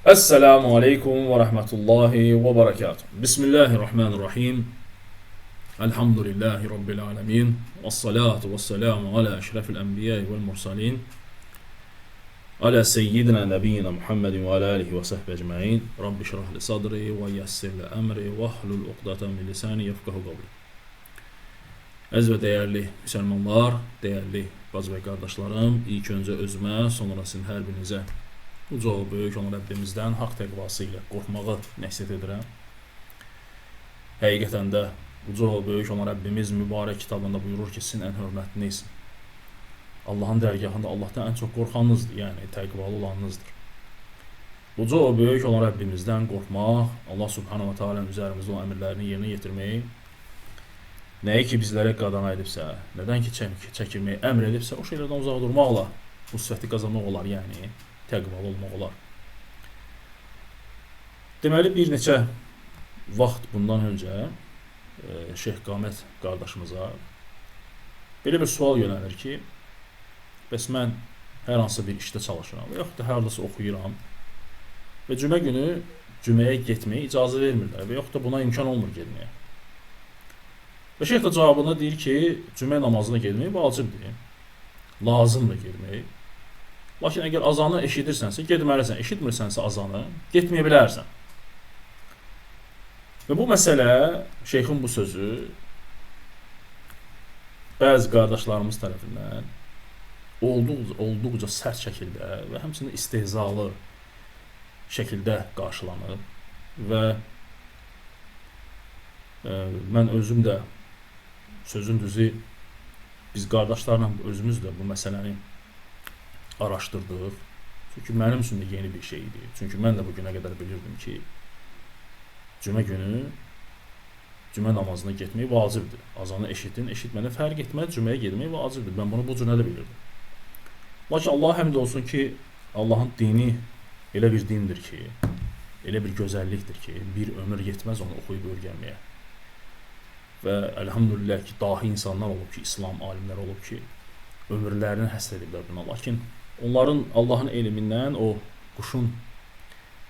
Esselamu Aleyküm ve Rahmetullahi ve Berekatuhu. Bismillahirrahmanirrahim. Elhamdülillahi Rabbil Alemin. Vessalatu vesselamu ala eşrefil enbiyai vel mursalin. Ala seyyidina nebiyyina Muhammedin ve ala alihi ve sahbihi ecmaîn. Rabbi şrah li sadri ve yessir li emri ve hlul ukdeten min lisani yefkahu kavli. Əziz və dəyərli müsəlmanlar, dəyərli bacı və qardaşlarım, ilk öncə özümə, sonra sizin hər birinizə uca o böyük olan Rəbbimizdən haqq təqvası ilə qorxmağı nəsihət edirəm. Həqiqətən də uca o böyük olan Rəbbimiz mübarək kitabında buyurur ki, sizin ən hörmətliniz Allahın dərgahında Allahdan ən çox qorxanınızdır, yəni təqvalı olanınızdır. Uca o böyük olan Rəbbimizdən qorxmaq, Allah subhanahu wa ta'ala üzərimizdə olan əmrlərini yerinə yetirmək, nəyi ki bizlərə qadağan edibsə, nədən ki çəkinməyi əmr edibsə, o şeylərdən uzaq durmaqla bu sifəti qazanmaq olar, yəni təqvalı olmaq olar. Deməli, bir neçə vaxt bundan öncə Şeyx Qamət qardaşımıza belə bir sual yönəlir ki, bəs mən hər hansı bir işdə çalışıram və yaxud da haradasa oxuyuram və cümə günü cüməyə getməyə icazə vermirlər və yaxud da buna imkan olmur getməyə. Və şeyx də cavabında deyir ki, cümə namazına getmək vacibdir, lazımdır getmək. Lakin əgər azanı eşidirsənsə, getməlisən, eşitmirsənsə azanı, getməyə bilərsən. Və bu məsələ, şeyxin bu sözü bəzi qardaşlarımız tərəfindən olduqca sərt şəkildə və həmçinin istehzalı şəkildə qarşılanır və mən özüm də sözün düzü biz qardaşlarla özümüz də bu məsələni araşdırdıq. Çünki mənim üçün də yeni bir şey idi. Çünki mən də bu günə qədər bilirdim ki, cümə günü cümə namazına getmək vacibdir. Azanı eşitdin, eşitməni fərq etməz, cüməyə getmək vacibdir. Mən bunu bu cürə də bilirdim. Lakin Allah həmd olsun ki, Allahın dini elə bir dindir ki, elə bir gözəllikdir ki, bir ömür yetməz onu oxuyub öyrənməyə. Və əlhamdülillah ki, dahi insanlar olub ki, İslam alimləri olub ki, ömürlərini həsr ediblər buna. Lakin onların Allahın elmindən o quşun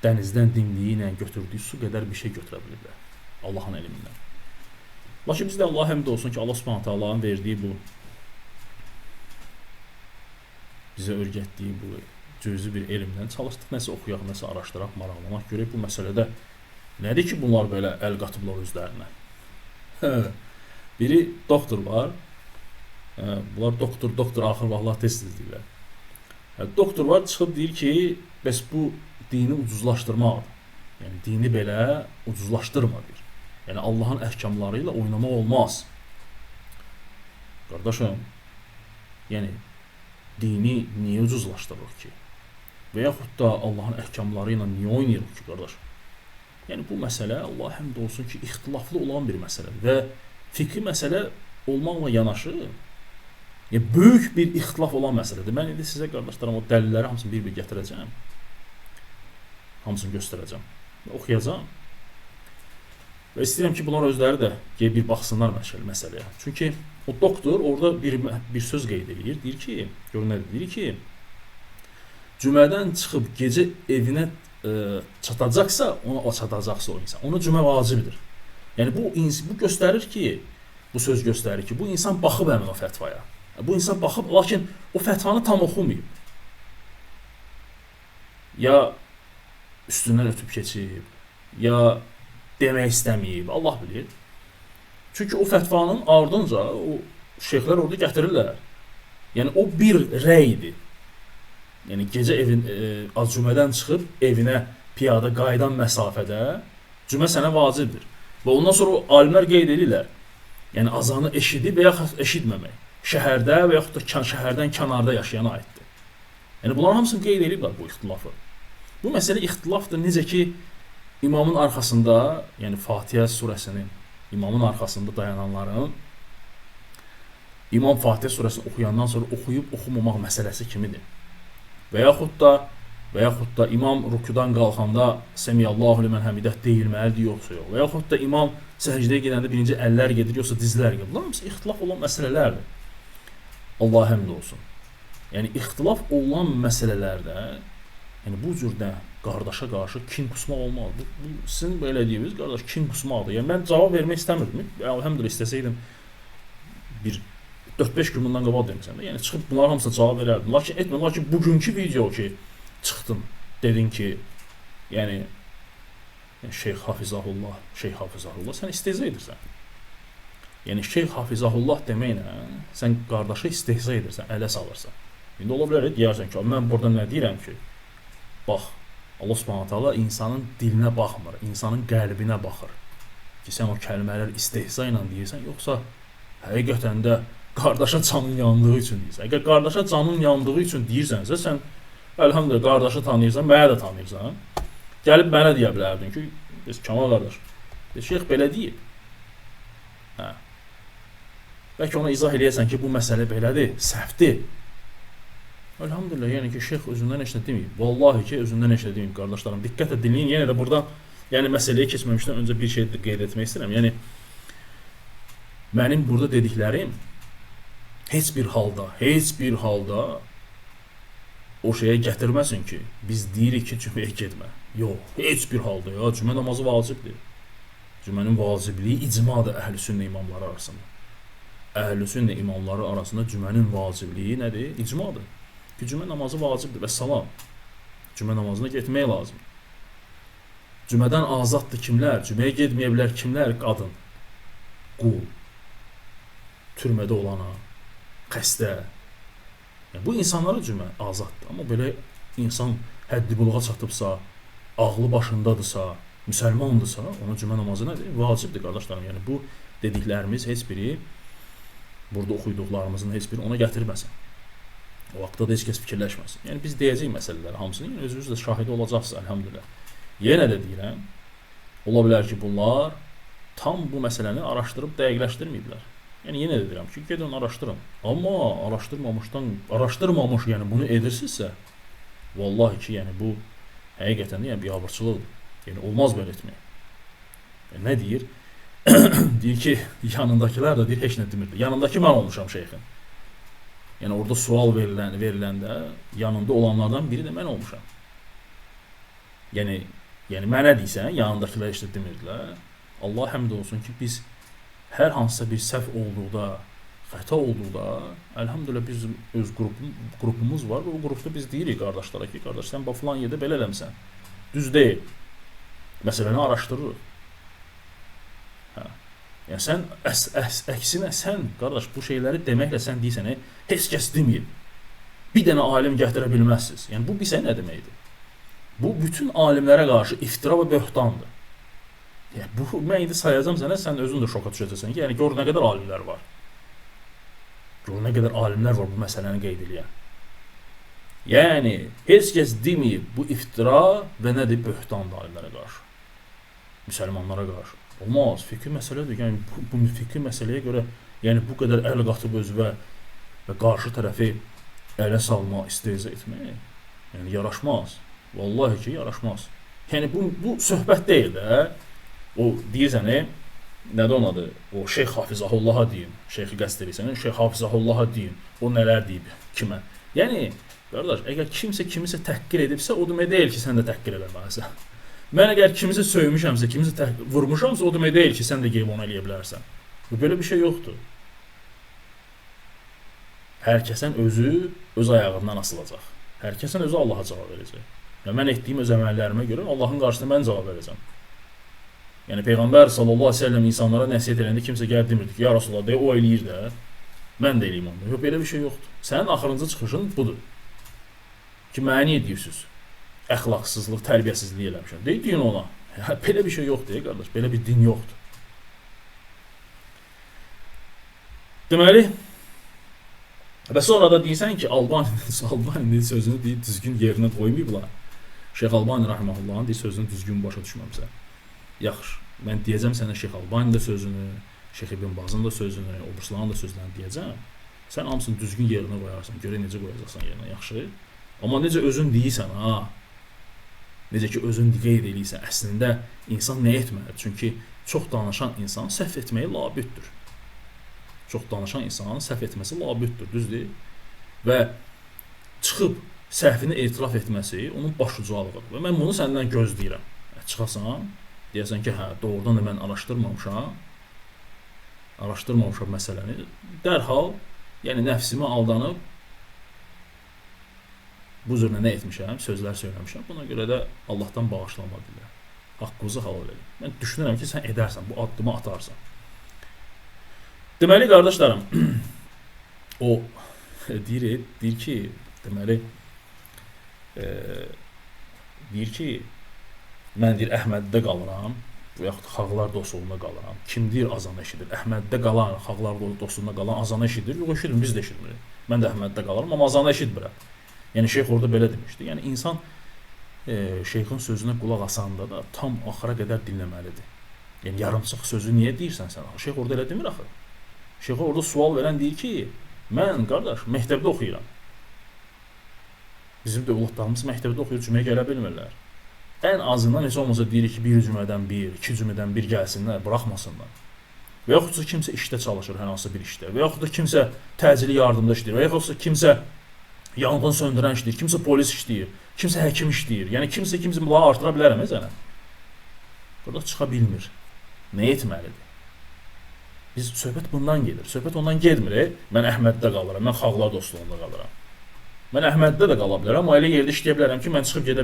dənizdən dimdiyi ilə götürdüyü su qədər bir şey götürə bilirlər. Allahın elmindən. Lakin biz də Allah həmd olsun ki, Allah subhanahu ta'ala'nın verdiyi bu, bizə öyrətdiyi bu cüzi bir elmdən çalışdıq, nəsə oxuyaq, nəsə araşdıraq, maraqlamaq, görək bu məsələdə nədir ki, bunlar belə əl qatıblar özlərinə. Biri doktor var, bunlar doktor axır vaxtlar tez-tez deyirlər. Doktor var, çıxıb deyir ki, bəs bu dini ucuzlaşdırmaqdır. Yəni, dini belə ucuzlaşdırmadır. Yəni, Allahın əhkamları ilə oynamaq olmaz. Qardaşım, yəni, dini niyə ucuzlaşdırırıq ki? Və yaxud da Allahın əhkamları ilə niyə oynayırıq ki, qardaş? Yəni, bu məsələ, Allah həmd olsun ki, ixtilaflı olan bir məsələdir və fikri məsələ olmaqla yanaşı, böyük bir ixtilaf olan məsələdir. Mən indi sizə, qardaşlarım, o dəlilləri hamısını bir-bir gətirəcəm. Hamısını göstərəcəm. Oxuyacam. Və istəyirəm ki, bunlar özləri də bir baxsınlar məsələyə. Çünki o doktor orada bir söz qeyd edir. Deyir ki, görün nədir? Deyir ki, cümədən çıxıb gecə evinə çatacaqsa, ona çatacaqsa o insan. Ona cümə vacibdir. Yəni, bu göstərir ki, bu söz göstərir ki, bu insan baxıb həmin o fətvaya. Bu insan baxıb, lakin o fətvanı tam oxumayıb. Ya üstündən ötüb keçib, ya demək istəməyib, Allah bilir. Çünki o fətvanın ardınca o şeyxlər orada gətirirlər. Yəni, o bir rəydir. Yəni, gecə cümədən çıxıb evinə piyada qayıdan məsafədə cümə sənə vacibdir. Və ondan sonra o alimlər qeyd edirlər. Yəni, azanı eşidib və yaxud eşitməmək. Şəhərdə və yaxud da şəhərdən kənarda yaşayana aiddir. Yəni, bunların hamısını qeyd ediblər bu ixtilafı. Bu məsələ ixtilafdır. Necə ki, imamın arxasında, yəni Fatihə surəsinin imamın arxasında dayananların İmam Fatihə surəsini oxuyandan sonra oxuyub oxumamaq məsələsi kimidir? Və yaxud da imam rükudan qalxanda Semiyallahu limen hamidah deyilməlidir, yoxsa yox. Və yaxud da imam səcdəyə gedəndə birinci əllər gedir, yoxsa dizlər gedir. Bunlar hamısı ixtilaf olan məsələlərdir. Allah həmd olsun. Yəni ixtilaf olan məsələlərdə, yəni bu cürdə qardaşa qarşı kin qusmaq olmaz. Bu sizin belə deyimiz qardaş kin qusmaqdır. Yəni mən cavab vermək istəmirdim. Elhamdülillah istəsəydim bir 4-5 gün bundan qabaq demişəm də. Yəni çıxıb bunların hamısına cavab verərdim. Lakin etmədim. Lakin bugünkü video ki çıxdın, dedin ki, yəni Şeyx Hafizahullah sən istehza edirsən. Yəni Şeyx Hafizahullah deməklə sən qardaşa istehza edirsən, ələ salırsan. İndi ola bilər deyərsən ki, mən burada nə deyirəm ki? Bax, Allah Subhanahu taala insanın dilinə baxmır, insanın qəlbinə baxır. Ki sən o kəlmələri istehza ilə deyirsən, yoxsa həqiqətən də qardaşa canın yandığı üçün deyirsən. Əgər qardaşa canın yandığı üçün deyirsənsə, sən elhamdülillah qardaşı tanıyırsan, məni də tanıyırsan. Gəlib mənə deyə bilərdin ki, biz Kamal qardaş, Şeyx belə deyib. Hə. Bəlkə ona izah eləyəsən ki, bu məsələ belədir, səhvdir. Elhamdülillah, yəni ki, Şeyx özündən heç nə deməyib. Vallahi ki, özündən heç nə deməyib, qardaşlarım. Diqqətlə dinləyin. Yenə də burada, yəni məsələyə keçməmişdən öncə bir şey qeyd etmək istəyirəm. Yəni mənim burada dediklərim heç bir halda o şeyə gətirməsin ki, biz deyirik ki, cüməyə getmə. Yox, heç bir halda ya, cümə namazı vacibdir. Cümənin vacibliyi icmadır əhl-i-sünnə imamları arasında. Əhl-i-sünnə imamları arasında cümənin vacibliyi nədir? İcmadır. Ki, cümə namazı vacibdir və salam. Cümə namazına getmək lazım. Cümədən azaddır kimlər? Cüməyə getməyə bilər kimlər? Qadın, qul, türmədə olana, xəstə. Yəni, bu insanlara cümə azaddır. Amma belə insan həddi buluğa çatıbsa, ağlı başındadırsa, müsəlmandırsa, ona cümə namazı nədir? Vacibdir, qardaşlarım. Yəni, bu dediklərimiz heç biri, burada oxuyduqlarımızın heç biri ona gətirməsin. O vaxtda da heç kəs fikirləşməsin. Yəni, biz deyəcəyik məsələləri hamısını, yəni, özünüz də şahidi olacaqsınız, əlhamdülillah. Yenə də deyirəm, ola bilər ki, bunlar tam bu məsələni araşdırıb dəqiqləşdirməyiblər. Yəni, yenə də deyirəm ki, gedin araşdırın. Amma araşdırmamış, yəni, bunu edirsinizsə, vallahi ki, yəni, bu həqiqətən də yəni, biabırçılıqdır. Yəni, olmaz belə etmək. Yəni, nə deyir? Deyir ki, yanındakılar da deyir, heç nə demirdi. Yanındakı mən olmuşam şeyxin. Yəni, orada sual veriləndə yanında olanlardan biri də mən olmuşam. Yəni mənə deysən, yanındakılar heç nə demirdilər. Allah həmd olsun ki, biz hər hansısa bir səhv olduqda, xəta olduqda, əlhamdülillah bizim öz qrupumuz var və o qrupda biz deyirik qardaşlara ki, qardaş, sən filan yerdə belə eləmsən. Düz deyil. Məsələni araşdırırıq. Hə. Yəni sən əksinə sən qardaş bu şeyləri deməklə sən deyirsən, heç kəs deməyib. Bir dənə alim gətirə bilməzsiniz. Yəni bu bizə nə deməkdir? Bu bütün alimlərə qarşı iftira və böhtandır. Yəni bu mən indi sayacağam sənə, sən özün də şoka düşəcəksən ki, yəni gör nə qədər alimlər var. Gör nə qədər alimlər var bu məsələni qeyd edən. Yəni heç kəs deməyib bu iftira və nədir böhtandır alimlərə qarşı. Müsəlmanlara qarşı. Olmaz, fikri məsələdir. Yəni bu fikri məsələyə görə, yəni bu qədər əl qatıb özünə və qarşı tərəfi ələ salma, istehza etmək, yəni yaraşmaz. Vallahi ki, yaraşmaz. Yəni bu söhbət deyil də. O deyirsən, nədir onun adı? O Şeyx Hafizahullah'a deyin. Şeyxi qəsd edirsən, Şeyx Hafizahullah'a deyin. O nələr deyib kimə? Yəni, qardaş, əgər kimsə kimisə təhqir edibsə, o demək deyil ki, sən də təhqir eləməlisən. Mən əgər kimisə söymüşəmsə, kimisə vurmuşamsa, o demək deyil ki, sən də qeyb onu eləyə bilərsən. Bu belə bir şey yoxdur. Hər kəsən özü öz ayağından asılacaq. Hər kəsən özü Allaha cavab verəcək. Yəni, mən etdiyim öz əməllərimə görə Allahın qarşısında mən cavab verəcəm. Yəni Peyğəmbər sallallahu əleyhi və səlləm insanlara nəsihət edəndə kimsə gəlib demirdi ki, ya Rasulullah, deyə o eləyir də, mən də eləyim onu. Yox, belə bir şey yoxdur. Sənin axırıncı çıxışın budur. Ki, mənə niyə deyirsiniz? Əxlaqsızlıq, tərbiyəsizlik eləmişəm. Deyin ona. Belə bir şey yoxdur, qardaş. Belə bir din yoxdur. Deməli, və sonra da deyirsən ki, Albani sözünü deyib düzgün yerinə qoymayıblar. Şeyx Albani rahimehullahın deyir sözünü düzgün başa düşməmsə. Yaxşı, mən deyəcəm sənə Şeyx Albani də sözünü, Şeyx İbn Bazın da sözünü, Obruslanın da sözlərini deyəcəm. Sən hamısını düzgün yerinə qoyarsan, görə necə qoyacaqsan yerinə, yaxşı. Amma necə özün deyirsən, necə ki özün qeyd eləyirsən, əslində insan nə etməlidir? Çünki çox danışan insan səhv etməyi labüddür. Çox danışan insanın səhv etməsi labüddür, düzdür? Və çıxıb səhvini etiraf etməsi onun başucalığıdır. Və mən bunu səndən gözləyirəm. Çıxasan, deyəsən ki, hə, doğrudan da mən araşdırmamışam məsələni. Dərhal, yəni nəfsimə aldanıb bu cür nə etmişəm, sözlər söyləmişəm. Buna görə də Allahdan bağışlanma diləyirəm. Haqqınızı halal edin. Mən düşünürəm ki, sən edərsən, bu addımı atarsan. Deməli, qardaşlarım, o deyir ki, deməli, deyir ki, mən deyir, Əhməddə qalıram, və yaxud Xalqlar Dostluğunda qalıram. Kim deyir, azan eşidir? Əhməddə qalan, Xalqlar Dostluğunda qalan azan eşidir. Yox, eşidir, biz də eşitmirik. Mən də Əhməddə qalarım, amma azanı eşitmirəm. Yəni, şeyx orada belə demişdi. Yəni, insan şeyxin sözünə qulaq asanda da tam axıra qədər dinləməlidir. Yəni, yarımçıq sözü niyə deyirsən sən? Şeyx orada elə demir axı. Şeyxə orada sual verən deyir ki, mən, qardaş, məktəbdə oxuyuram. Bizim dövlətlərimiz məktəbdə oxuyur, cüməyə gələ bilmirlər. Ən azından heç olmasa deyirik ki, bir cümədən bir, iki cümədən bir gəlsinlər, buraxmasınlar. Və yaxud da kimsə işdə çalışır, hər hansı bir işdə. Və yaxud da kimsə təcili yardımda işləyir. Və yaxud da kimsə yanğın söndürən işləyir, kimsə polis işləyir, kimsə həkim işləyir. Yəni kimsə bunları artıra bilərəm, zənə. Burada çıxa bilmir. Nə etməlidir? Biz söhbət bundan gedir. Söhbət ondan getmir. Mən Əhməddə qalıram, mən Xalqlar Dostluğunda qalıram. Mən Əhməddə də qala bilərəm, amma elə yerdə işləyə bilərəm ki, mən çıxıb gedə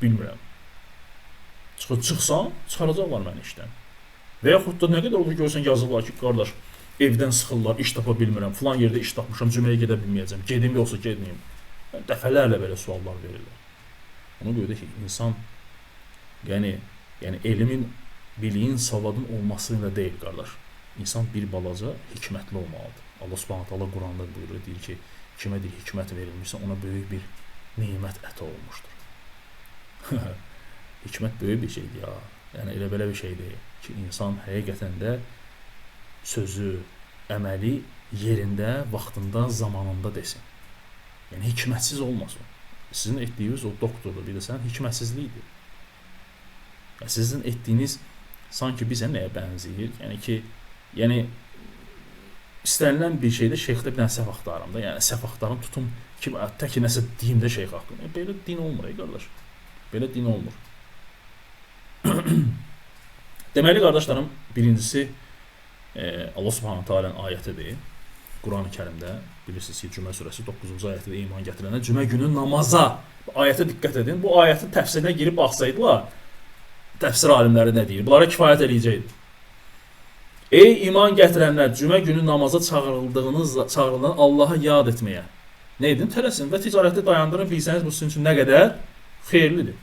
bilmirəm. Çıxsam, çıxaracaqlar məni işdən. Və yaxud da nə qədər olur görsən yazırlar ki, qardaş, evdən sıxırlar, iş tapa bilmirəm, filan yerdə iş tapmışam, cüməyə gedə bilməyəcəm, gedim yoxsa gedməyim. Dəfələrlə belə suallar verirlər. Ona görə də ki, insan, yəni elmin, biliyin, savadın olması ilə deyil, qardaş. İnsan bir balaca hikmətli olmalıdır. Allah Subhanahu taala Quranda buyurur, deyir ki, kimə deyir hikmət verilmişsə, ona böyük bir nemət əta olmuşdur. Hikmət böyük bir şeydir ya. Yəni elə belə bir şey deyil ki, insan həqiqətən də sözü, əməli yerində, vaxtında, zamanında desin. Yəni hikmətsiz olmasın. Sizin etdiyiniz o doktordur, bir də sən hikmətsizlikdir. Yəni, sizin etdiyiniz sanki bizə nəyə bənzəyir? Yəni ki, istənilən bir şeydə şeyxdə bir dənə səhv axtarım da. Yəni səhv axtarım tutum ki, tək nəsə deyim də şeyx haqqında. Belə din olmur, qardaş. Belə din olmur. Deməli, qardaşlarım, birincisi Allah Subhanahu Taala'nın ayətidir. Quran-ı Kərimdə bilirsiniz ki, Cümə surəsi 9-cu ayətdə iman gətirənə cümə günü namaza ayətə diqqət edin. Bu ayətin təfsirinə girib baxsaydılar, təfsir alimləri nə deyir? Bunlara kifayət eləyəcəkdir. Ey iman gətirənlər, cümə günü namaza çağırılan Allah'a yad etməyə. Nə edin? Tələsin və ticarəti dayandırın, bilsəniz bu sizin üçün nə qədər xeyirlidir.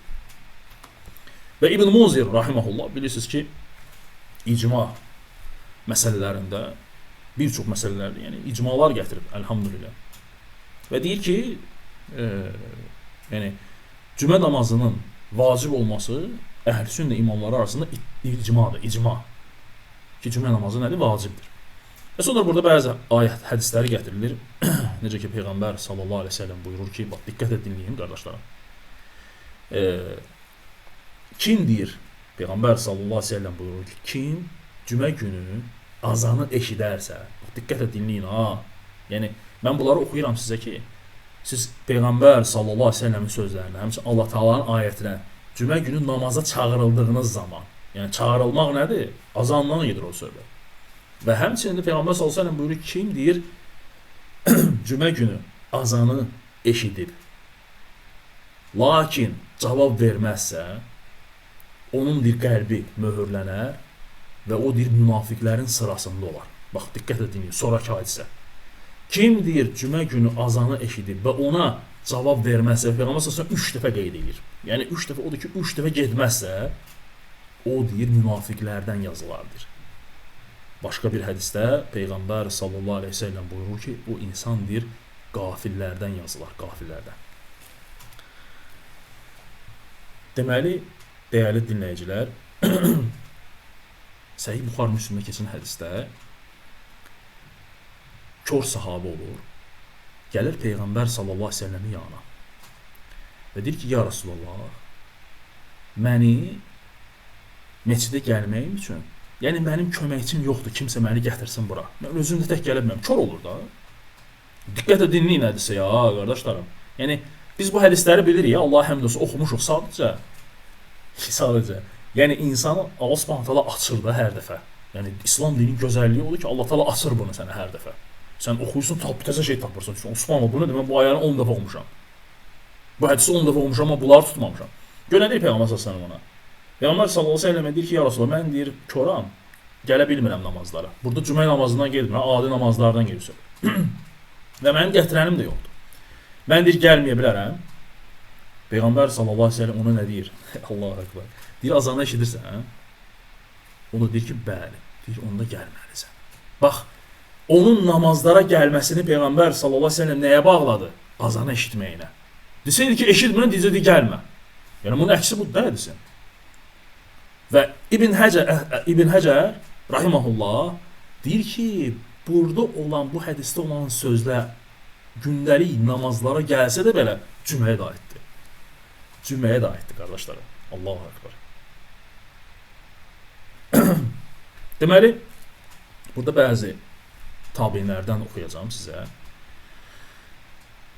Və İbn Muzir rahimehullah bilirsiniz ki, icma məsələlərində bir çox məsələlərdə, yəni icmalar gətirib, elhamdülillah. Və deyir ki, yəni cümə namazının vacib olması əhl-i-sünnə imamları arasında icmadır, icma. Ki cümə namazı nədir? Vacibdir. Və sonra burada bəzi ayət, hədisləri gətirilir. Necə ki, Peyğəmbər sallallahu aleyhi ve sellem buyurur ki, bax, diqqət et dinləyin, qardaşlarım. Kim deyir? Peyğəmbər sallallahu aleyhi ve sellem buyurur ki, kim cümə günü azanı eşidərsə, diqqət et dinləyin, ha. Yəni, mən bunları oxuyuram sizə ki, siz Peyğəmbər sallallahu aleyhi ve sellemin sözlərinə, həmçinin Allah Taala'nın ayətinə, cümə günü namaza çağırıldığınız zaman, yəni çağırılmaq nədir? Azandan gedir o söhbət. Və həmçinin də Peyğəmbər sallallahu aleyhi ve sellem buyurur ki, kim deyir, cümə günü azanı eşidib, lakin cavab verməzsə, onun bir qəlbi möhürlənər və o deyir münafiqlərin sırasında olar. Bax, diqqət edin, sonraki hadisə. Kim deyir cümə günü azanı eşidib və ona cavab verməzsə, Peyğəmbər sallallahu 3 dəfə qeyd edir. Yəni 3 dəfə odur ki, 3 dəfə getməzsə, o deyir münafiqlərdən yazılardır. Başqa bir hədisdə Peyğəmbər sallallahu aleyhi ve sellem buyurur ki, o insan deyir qafillərdən yazılar, qafillərdən. Deməli, dəyərli dinləyicilər, Səhih Buxar Müslimdə keçən hədisdə kör sahabə olur. Gəlir Peyğəmbər sallallahu aleyhi ve sellemin yanına və deyir ki, ya Rasulullah, məni meçidə gəlməyim üçün, yəni mənim köməkçim yoxdur, kimsə məni gətirsin bura. Mən özüm də tək gələ bilməm. Kör olur da. Diqqət edin, nədirsə ya, qardaşlarım. Yəni, Biz bu hədisləri bilirik, Allah həmd olsun, oxumuşuq sadəcə. Sadəcə. Yəni insanı Allah Subhanahu taala açır da hər dəfə. Yəni İslam dininin gözəlliyi odur ki, Allah taala açır bunu sənə hər dəfə. Sən oxuyursun, təzə şey tapırsan. Osmanlı bunu demə, bu ayəni 10 dəfə oxumuşam. Bu hədisi 10 dəfə oxumuşam, amma bunları tutmamışam. Gör nə deyir Peyğəmbər sallallahu əleyhi və səlləm ona? Peyğəmbər sallallahu əleyhi və səlləm deyir ki, ya Rasulullah, mən deyir koram, gələ bilmirəm namazlara. Burada cümə namazından getmirəm, adi namazlardan gedirsən. Və mənim gətirənim də yoxdur. Mən deyir gəlməyə bilərəm. Peyğəmbər sallallahu əleyhi və səlləm ona nə deyir? Allahu əkbər. Deyir azanı eşidirsən, hə? O da deyir ki, bəli. Deyir onda gəlməlisən. Bax, onun namazlara gəlməsini Peyğəmbər sallallahu əleyhi və səlləm nəyə bağladı? Azanı eşitməyinə. Desəydi ki, eşitmirəm, deyəcəkdi gəlmə. Yəni bunun əksi bu da desin. Və İbn Həcər rahimehullah deyir ki, burada olan bu hədisdə olan sözlər gündəlik namazlara gəlsə də belə cüməyə də aiddir. Cüməyə də aiddir qardaşlarım. Allahu əkbər. Deməli, burada bəzi tabinlərdən oxuyacağam sizə.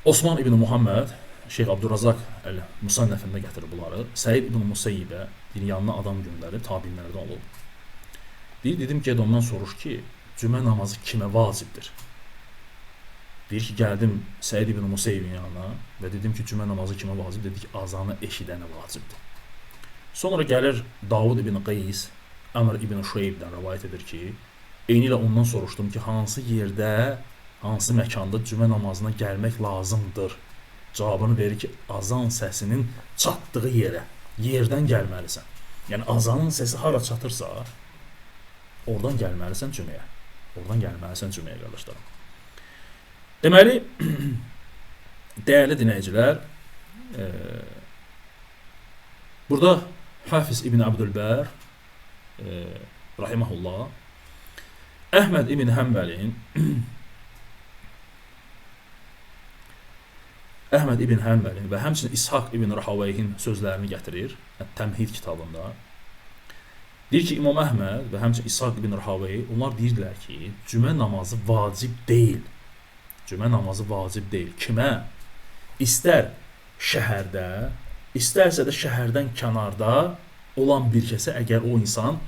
Osman ibn Muhammed, Şeyx Abdurrazaq el-Musannəfində gətirir bunları. Səid ibn Musayyibə, deyir, yanına adam göndərir, tabinlərdən olub. Deyir, dedim ki, ondan soruş ki, cümə namazı kimə vacibdir? Deyir ki, gəldim Səid ibn Musayyibin yanına və dedim ki, cümə namazı kimə vacib? Dedi ki, azanı eşidənə vacibdir. Sonra gəlir Davud ibn Qeys, Əmr ibn Şueybdən rəvayət edir ki, eyni ilə ondan soruşdum ki, hansı yerdə, hansı məkanda cümə namazına gəlmək lazımdır? Cavabını verir ki, azan səsinin çatdığı yerdən gəlməlisən. Yəni azanın səsi hara çatırsa, oradan gəlməlisən cüməyə. Oradan gəlməlisən cüməyə, qardaşlarım. Deməli, dəyərli dinləyicilər, burada Hafiz ibn Abdülbər rahimehullah Əhməd ibn Həmbəlin və həmçinin İshaq ibn Rahawayhin sözlərini gətirir Təmhid kitabında. Deyir ki, İmam Əhməd və həmçinin İshaq ibn Rahawayh onlar deyirdilər ki, cümə namazı vacib deyil. Cümə namazı vacib deyil. Kimə? İstər şəhərdə, istərsə də şəhərdən kənarda olan bir kəsə, əgər o insan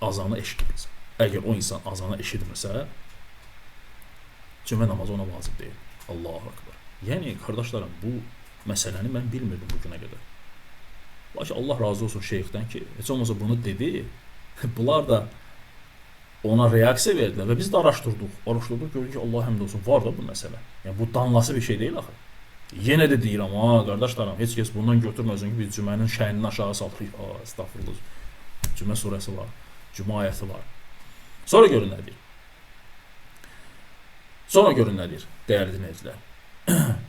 azanı eşitmirsə, əgər o insan azanı eşitmirsə, cümə namazı ona vacib deyil. Allahu əkbər. Yəni, qardaşlarım, bu məsələni mən bilmirdim bugünə qədər. Lakin Allah razı olsun şeyxdən ki, heç olmasa bunu dedi, bunlar da ona reaksiya verdilər və biz də araşdırdıq, gördük ki, Allah həmd olsun, var da bu məsələ. Yəni, bu danlası bir şey deyil axı. Yenə də deyirəm, qardaşlarım, heç kəs bundan götürməsin ki, biz cümənin şəynini aşağı salırıq. Estağfurullah. Cümə surəsi var, cümə ayəti var. Sonra görün nə deyir, dəyərli dinləyicilər.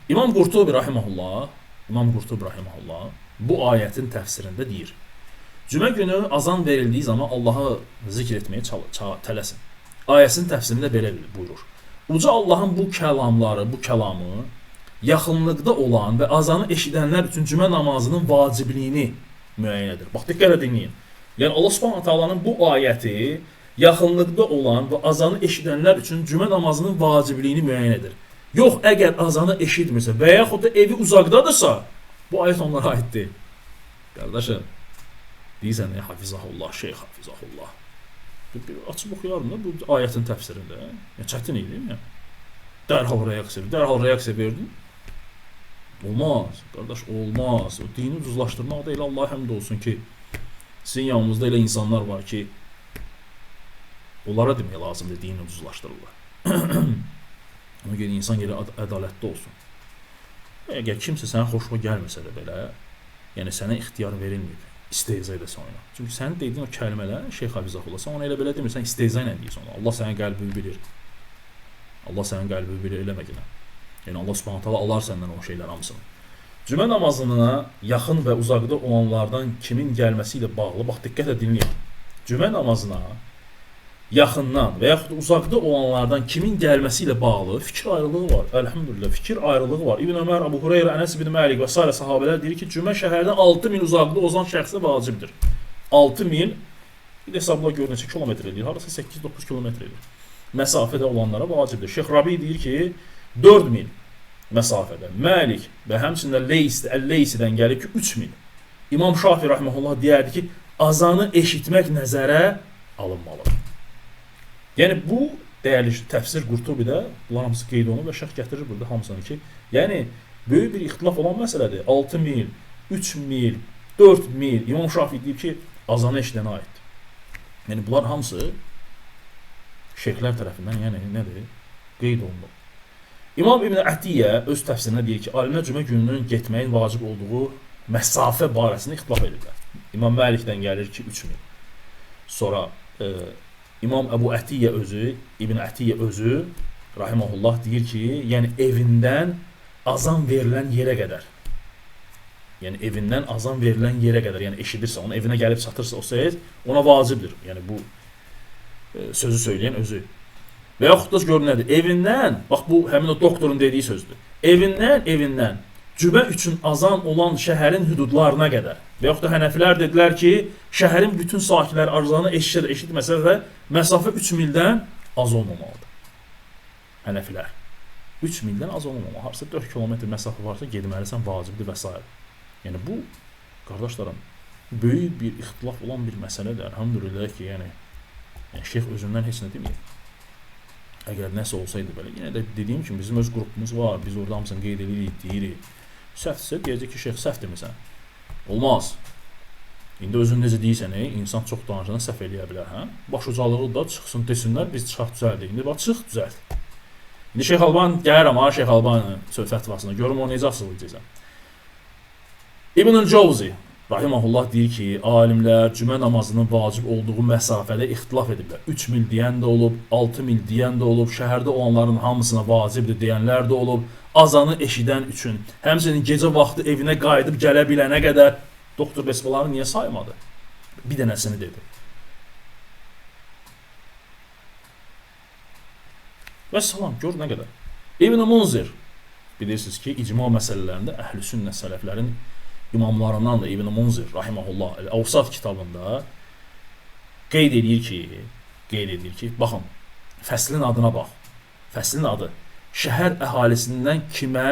İmam Qurtubi rahimehullah bu ayətin təfsirində deyir. Cümə günü azan verildiyi zaman Allahı zikr etməyə tələsin. Ayəsinin təfsirində belə buyurur. Uca Allahın bu kəlamı yaxınlıqda olan və azanı eşidənlər üçün cümə namazının vacibliyini müəyyən edir. Bax, diqqətlə dinləyin. Yəni Allah Subhanahu taalanın bu ayəti yaxınlıqda olan və azanı eşidənlər üçün cümə namazının vacibliyini müəyyən edir. Yox, əgər azanı eşitmirsə və yaxud da evi uzaqdadırsa, bu ayət onlara aiddir. Qardaşım, deyirsən, hafizahullah, şeyx hafizahullah. Açıb oxuyarım da bu ayətin təfsirində. Çətin idi, mi? Dərhal reaksiya verdim. Olmaz, qardaş, olmaz. O dini düzlaşdırmaq da elə Allah həmd olsun ki, sizin yanınızda elə insanlar var ki, onlara demək lazımdır, dini düzlaşdırırlar. Ona görə insan gələ ədalətli olsun. Əgər kimsə sənə xoşuna gəlməsə də belə, yəni sənə ixtiyar verilməyib, istehza edəsən ona. Çünki sənin dediyin o kəlmələr, Şeyx Hafizahullah, sən ona elə belə demirsən, istehza ilə deyirsən ona. Allah sənin qəlbini bilir. Allah sənin qəlbini bilir, eləməginə. Yəni Allah Subhanahu taala alar səndən o şeylər hamısını. Cümə namazına yaxın və uzaqda olanlardan kimin gəlməsi ilə bağlı, bax diqqətlə dinləyin. Cümə namazına yaxından və yaxud uzaqda olanlardan kimin gəlməsi ilə bağlı fikir ayrılığı var. Elhamdülillah, fikir ayrılığı var. İbn Ömər, Əbu Hüreyrə, Ənəs ibn Məlik və s. sahabelər deyir ki, cümə şəhərdən 6 mil uzaqda olan şəxsə vacibdir. 6 mil, bir də hesabla gör neçə kilometr edir, harasa 8-9 kilometr edir. Məsafədə olanlara vacibdir. Şeyx Rabi deyir ki, 4 mil. məsafədə. Məlik və həmçinin Leysidən gəlir ki, 3 mil. İmam Şafi rahmehullah deyərdi ki, azanı eşitmək nəzərə alınmalıdır. Yəni bu dəyərli təfsir Qurtubidə bunlar hamısı qeyd olunur və şərh gətirir burada hamısını ki, yəni böyük bir ixtilaf olan məsələdir. 6 mil, 3 mil, 4 mil İmam Şafi deyib ki, azanı eşidənə aiddir. Yəni bunlar hamısı şeyxlər tərəfindən, yəni nədir? Qeyd olunur. İmam İbn Ətiyyə öz təfsirində deyir ki, alimlər cümə gününün getməyin vacib olduğu məsafə barəsində ixtilaf edirlər. İmam Məlikdən gəlir ki, 3 mil. Sonra İmam Əbu Ətiyyə özü, İbn Ətiyyə özü rahimehullah deyir ki, yəni evindən azan verilən yerə qədər. Yəni evindən azan verilən yerə qədər, yəni eşidirsə, onun evinə gəlib çatırsa o söz, ona vacibdir. Yəni bu sözü söyləyən özü. Və yaxud da gör nədir? Evindən, bax bu həmin o doktorun dediyi sözdür. Evindən cümə üçün azan olan şəhərin hüdudlarına qədər. Və yaxud da Hənəfilər dedilər ki, şəhərin bütün sakinləri azanı eşitməsə də məsafə 3 mildən az olmamalıdır. Hənəfilər 3 mildən az olmamalı. Harsa 4 kilometr məsafə varsa getməlisən, vacibdir və s. Yəni bu qardaşlarım böyük bir ixtilaf olan bir məsələdir. Elhamdülillah ki, yəni şeyx özündən heç nə demir. Əgər nəsə olsaydı belə, yenə də dediyim kimi bizim öz qrupumuz var. Biz orada hamısını qeyd edirik, deyirik. Səhvsə deyəcək ki, şeyx səhv demirsən. Olmaz. İndi özün necə deyirsən, insan çox danışanda səhv eləyə bilər, hə? Baş ucalığı da çıxsın desinlər, biz çıxaq düzəldik. İndi bax çıx düzəlt. İndi Şeyx Albani gəlirəm ha, Şeyx Albani fətvasına. Görüm o necə asılacaqsan. İbn-i Cavzi rahimehullah deyir ki, alimlər cümə namazının vacib olduğu məsafədə ixtilaf ediblər. 3 mil deyən də olub, 6 mil deyən də olub, şəhərdə olanların hamısına vacibdir deyənlər də olub, azanı eşidən üçün, həmçinin gecə vaxtı evinə qayıdıb gələ bilənə qədər doktor Besbaları niyə saymadı? Bir dənəsini dedi. Və salam, gör nə qədər. İbn-i Munzir, bilirsiniz ki, icma məsələlərində əhl-i sünnə sələflərin imamlarından da İbn Munzir rahimehullah Əvsat kitabında qeyd edir ki, baxın, fəslin adına bax. Fəslin adı şəhər əhalisindən kimə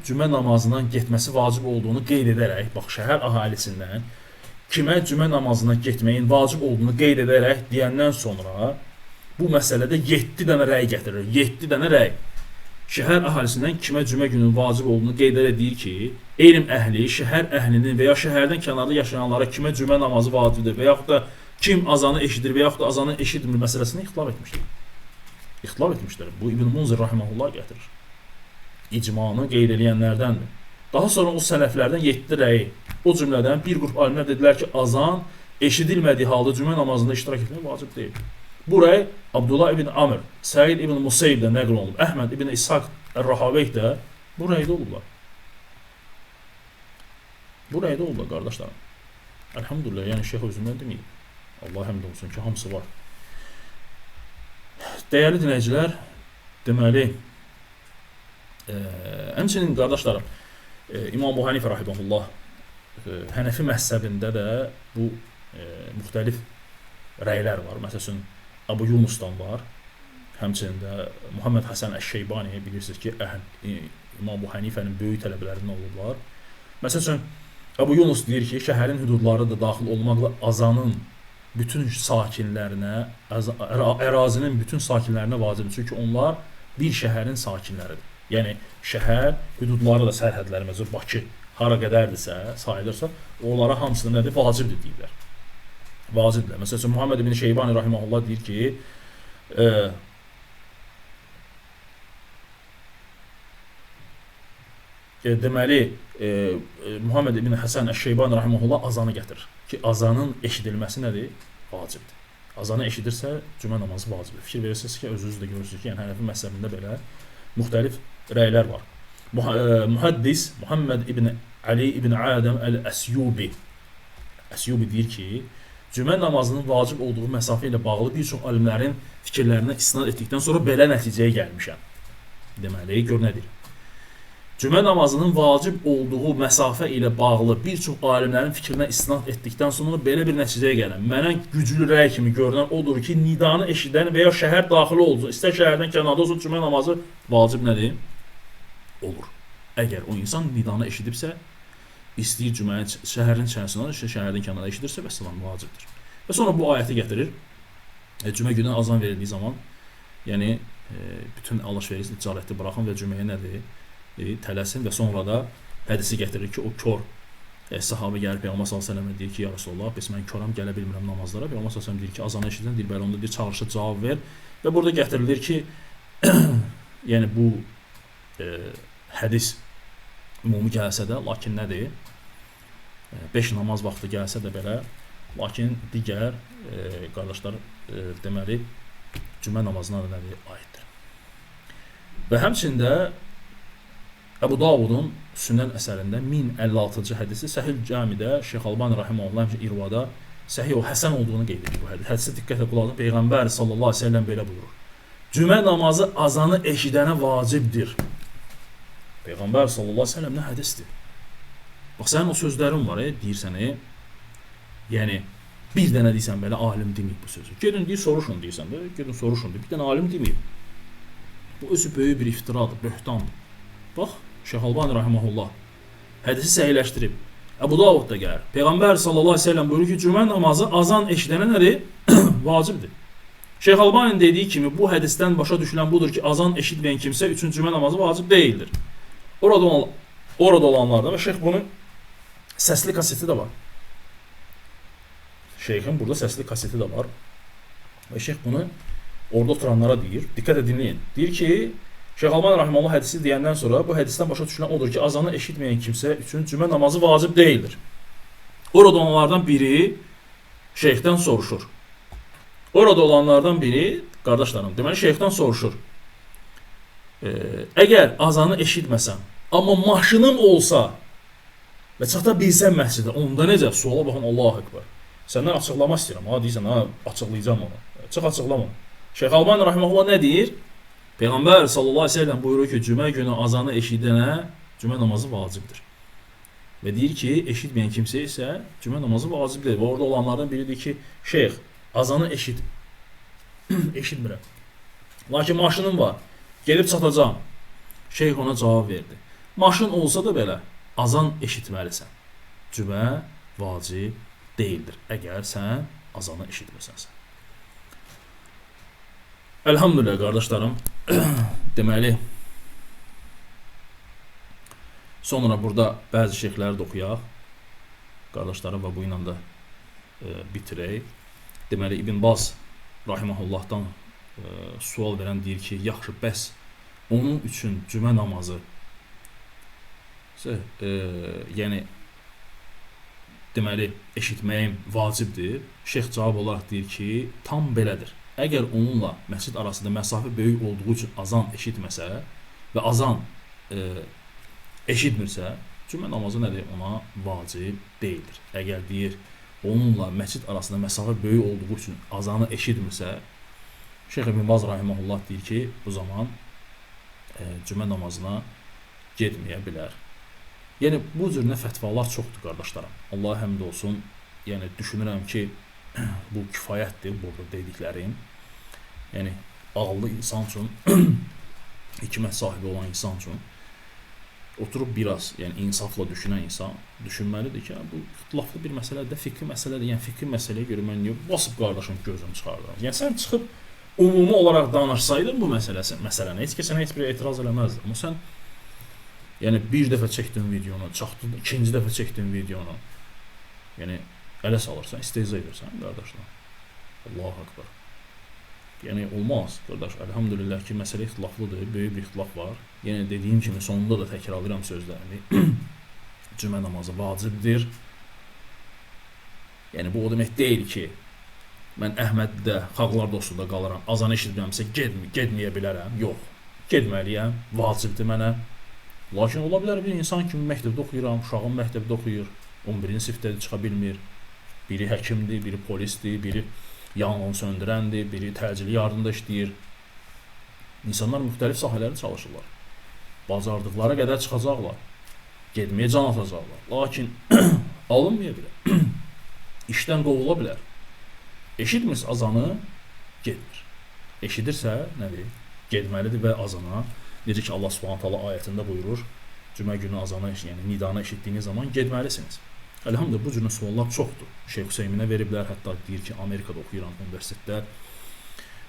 cümə namazından getməsi vacib olduğunu qeyd edərək, bax şəhər əhalisindən kimə cümə namazına getməyin vacib olduğunu qeyd edərək deyəndən sonra bu məsələdə 7 dənə rəy gətirir. 7 dənə rəy. Şəhər əhalisindən kimə cümə günün vacib olduğunu qeyd edir ki, elm əhli, şəhər əhlinin və ya şəhərdən kənarda yaşayanlara kimə cümə namazı vacibdir və yaxud da kim azanı eşidir və yaxud da azanı eşitmir məsələsini ixtilaf etmişdir. İxtilaf etmişdir. Bu İbn Munzir rahimehullah gətirir. İcmanı qeyd edənlərdəndir. Daha sonra o sələflərdən 7 rəyi, o cümlədən bir qrup alimlər dedilər ki, azan eşidilmədiyi halda cümə namazında iştirak etmək vacib deyil. Bu rəy Abdullah ibn Amr, Səid ibn Musayb'də nəql olunub. Əhməd ibn İshaq Ər-Rahaveyh də bu rəydə olublar. Bu rəydə olublar qardaşlarım. Elhamdülillah, yəni şeyx özündən deməyib. Allah həmd olsun ki, hamısı var. Dəyərli dinləyicilər, deməli, həmçinin qardaşlarım, İmam Əbu Hanifə rahimehullah Hənəfi məzhəbində də bu müxtəlif rəylər var. Məsələn, Əbu Yunusdan var. Həmçinin də Muhammed Həsən Əş-Şeybani, bilirsiniz ki, İmam Əbu Hanifənin böyük tələbələrindən olublar. Məsələn, Əbu Yunus deyir ki, şəhərin hüdudları da daxil olmaqla azanın bütün sakinlərinə, ərazinin bütün sakinlərinə vacibdir. Çünki onlar bir şəhərin sakinləridir. Yəni, şəhər hüdudları da sərhədləri, məsələn, Bakı hara qədərdirsə, sayılırsa, onlara hamısını nədir? Vacibdir deyirlər. Vacibdir. Məsələn, Muhammed ibn Şeybani rahimehullah deyir ki, deməli, Muhammed ibn Həsən Əş-Şeybani rahimehullah azanı gətirir ki, azanın eşidilməsi nədir? Vacibdir. Azanı eşidirsə, cümə namazı vacibdir. Fikir verirsiniz ki, özünüz də görürsünüz ki, yəni Hənəfi məzhəbində belə müxtəlif rəylər var. Muhaddis Muhammed ibn Ali ibn Adəm Əl-Əsyubi deyir ki, cümə namazının vacib olduğu məsafə ilə bağlı bir çox alimlərin fikirlərinə istinad etdikdən sonra belə nəticəyə gəlmişəm. Deməli, gör nədir? Cümə namazının vacib olduğu məsafə ilə bağlı bir çox alimlərin fikrinə istinad etdikdən sonra belə bir nəticəyə gələm. Mənə güclü rəy kimi görünən odur ki, nidanı eşidən və ya şəhər daxili olsun, istər şəhərdən kənarda olsun, cümə namazı vacib nədir? olur. Əgər o insan nidanı eşidibsə, istəyir cüməyə şəhərin içərisindən, şəhərdən kənarda eşidirsə, vəssalam, vacibdir. Və sonra bu ayəti gətirir. Cümə günü azan verildiyi zaman, yəni bütün alış-veriş ticarəti buraxın və cüməyə nədir? Tələsin və sonra da hədisi gətirir ki, o kör sahabə gəlib Peyğəmbər sallallahu əleyhi və səlləm deyir ki, ya Rasulullah, bəs mən körəm, gələ bilmirəm namazlara. Peyğəmbər sallallahu əleyhi və səlləm deyir ki, azanı eşidən, deyir, bəli, onda deyir, çağırışa cavab ver. Və burada gətirilir ki, yəni bu hədis ümumi gəlsə də, lakin nədir? 5 namaz vaxtı gəlsə də belə, lakin digər qardaşlar deməli cümə namazına da nədir? Aiddir. Və həmçində Əbu Davudun Sünnən əsərində 1056-cı hədisi Səhih Camidə Şeyx Albani rahimehullah İrvada səhih o həsən olduğunu qeyd edir bu hədis. Hədisə diqqətlə qulaq asın. Peyğəmbər sallallahu əleyhi və səlləm belə buyurur. Cümə namazı azanı eşidənə vacibdir. Peyğəmbər sallallahu əleyhi və səlləm nə hədisdir? Bax sənin o sözlərin var, deyirsən, yəni bir dənə deyirsən belə alim deməyib bu sözü. Gedin deyir soruşun deyirsən də, gedin soruşun deyir. Bir dənə alim deməyib. Bu özü böyük bir iftiradır, böhtandır. Bax, Şeyx Albani rahimehullah hədisi səhihləşdirib. Əbu Davud da gəlir. Peyğəmbər sallallahu əleyhi və səlləm buyurur ki, cümə namazı azan eşidənə nədir? Vacibdir. Şeyx Albani'nin dediyi kimi bu hədisdən başa düşülən budur ki, azan eşitməyən kimsə üçün cümə namazı vacib deyildir. Orada olanlardan və şeyx bunun səsli kaseti də var. Şeyxin burada səsli kaseti də var. Və şeyx bunu orada oturanlara deyir. Diqqət dinləyin. Deyir ki, Şeyx Albani rahimehullah hədisi deyəndən sonra bu hədisdən başa düşülən odur ki, azanı eşitməyən kimsə üçün cümə namazı vacib deyildir. Orada olanlardan biri şeyxdən soruşur. Orada olanlardan biri, qardaşlarım, deməli şeyxdən soruşur. Əgər azanı eşitməsəm, amma maşınım olsa və çata bilsəm məscidə, onda necə? Suala baxın, Allahu Ekber. Səndən açıqlama istəyirəm. Ha, deyirsən, ha, açıqlayacağım onu. Çıx açıqlama. Şeyx Albani rahimehullah nə deyir? Peyğəmbər sallallahu əleyhi və səlləm buyurur ki, cümə günü azanı eşidənə cümə namazı vacibdir. Və deyir ki, eşitməyən kimsə isə cümə namazı vacibdir. Və orada olanlardan biri deyir ki, şeyx, azanı eşitmirəm. Lakin maşınım var, gelib çatacağam. Şeyx ona cavab verdi. Maşın olsa da belə, azan eşitməlisən. Cümə vacib deyildir, əgər sən azanı eşitmirsənsə. Elhamdülillah qardaşlarım, deməli, sonra burada bəzi şeyxləri də oxuyaq, qardaşlarım, və bu ilə də bitirək. Deməli, İbn Baz rahimehullahdan sual verən deyir ki, yaxşı, bəs onun üçün cümə namazı yəni deməli eşitməyim vacibdir. Şeyx cavab olaraq deyir ki, tam belədir. Əgər onunla məscid arasında məsafə böyük olduğu üçün azan eşitməsə və azan eşitmirsə, cümə namazı nədir? Ona vacib deyildir. Əgər deyir, onunla məscid arasında məsafə böyük olduğu üçün azanı eşitmirsə, Şeyx İbn Baz rahimehullah deyir ki, bu zaman cümə namazına getməyə bilər. Yəni, bu cür fətvalar çoxdur, qardaşlarım. Allah həmd olsun. Yəni, düşünürəm ki, bu kifayətdir, burada dediklərim. Yəni, ağıllı insan üçün, hikmət sahibi olan insan üçün oturub biraz, yəni insafla düşünən insan düşünməlidir ki, bu ixtilaflı bir məsələdir, fikri məsələdir. Yəni, fikri məsələyə görə mən basıb qardaşım gözünü çıxardıram. Yəni, sən çıxıb ümumi olaraq danışsaydın bu məsələni, heç kəsə heç bir etiraz eləməzdi. Amma sən yəni bir dəfə çəkdin videonu, çaxdın, ikinci dəfə çəkdin videonu. Yəni ələ salırsan, istehza edirsən, qardaşlar. Allahu Ekber. Yəni olmaz, qardaş. Elhamdülillah ki, məsələ ixtilaflıdır, böyük bir ixtilaf var. Yəni dediyim kimi sonunda da təkrarlayıram sözlərimi. Cümə namazı vacibdir. Yəni bu o demək deyil ki, mən Əhməddə, xalqlar dostunda qalaram, azan eşitmirəmsə getməyə bilərəm. Yox, getməliyəm, vacibdir mənə. Lakin ola bilər bir insan kimi məktəbdə oxuyuram, uşağım məktəbdə oxuyur, 11-ci sinifdə çıxa bilmir. Biri həkimdir, biri polisdir, biri yanğın söndürəndir, biri təcili yardımda işləyir. İnsanlar müxtəlif sahələrdə çalışırlar. Bacardıqları qədər çıxacaqlar. Getməyə can atacaqlar. Lakin alınmaya bilər. İşdən qovula bilər. Eşitmirsə azanı getmir. Eşidirsə nədir? Getməlidir və azana Necə ki Allah Subhanahu taala ayətində buyurur, cümə günü azanı, yəni nidanı eşitdiyiniz zaman getməlisiniz. Elhamdülillah bu cür suallar çoxdur. Şeyx Hüseyminə veriblər, hətta deyir ki, Amerikada oxuyuram universitetdə.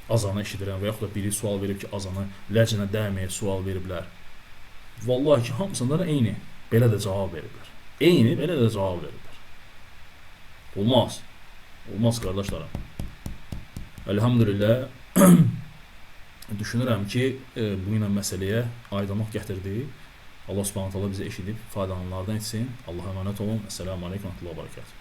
Azanı eşidirəm və yaxud da biri sual verib ki, azanı ləcnə dəyməyə sual veriblər. Vallahi ki, hamısında da eyni belə də cavab veriblər. Eyni belə də cavab veriblər. Olmaz. Olmaz qardaşlarım. Elhamdülillah düşünürəm ki, bu ilə məsələyə aydınlıq gətirdi. Allah Subhanahu taala bizi eşidib faydalananlardan etsin. Allah'a emanet olun. Esselamu aleyküm ve rahmetullahi ve berekatuhu.